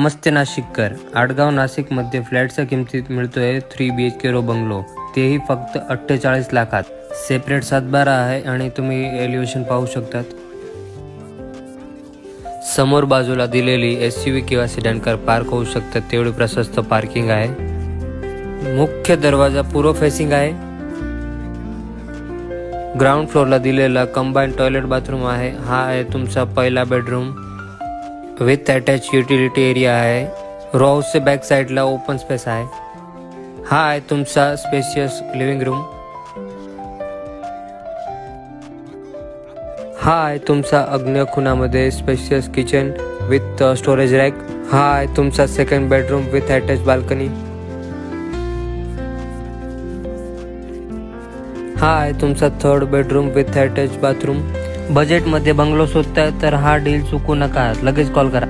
नमस्ते नाशिककर. आडगाव नाशिकमध्ये फ्लॅटच्या किमतीत मिळतोय 3 BHK रो बंगलो, तेही फक्त 48 लाखात. सेपरेट सातबारा आहे आणि तुम्ही एलिव्हेशन पाहू शकतात. समोर बाजूला दिलेली SUV किंवा सिडॅन कार पार्क होऊ शकतात, तेवढी प्रशस्त पार्किंग आहे. मुख्य दरवाजा पूर्व फेसिंग आहे. ग्राउंड फ्लोअरला दिलेला कंबाईन टॉयलेट बाथरूम आहे. हा आहे तुमचा पहिला bedroom with attach utility area आहे. रो हाऊसचे बॅक साईडला ओपन स्पेस आहे. हा आहे तुमचा स्पेशियस लिव्हिंग रूम. हा आहे तुमचा आग्नेय खुणामध्ये spacious kitchen with storage rack. हा आहे तुमचा second bedroom with attach balcony. हा आहे तुमचा third bedroom with attach bathroom. बजेटमध्ये बंगलो शोधताय तर हा डील चुकू नका, लगेच कॉल करा.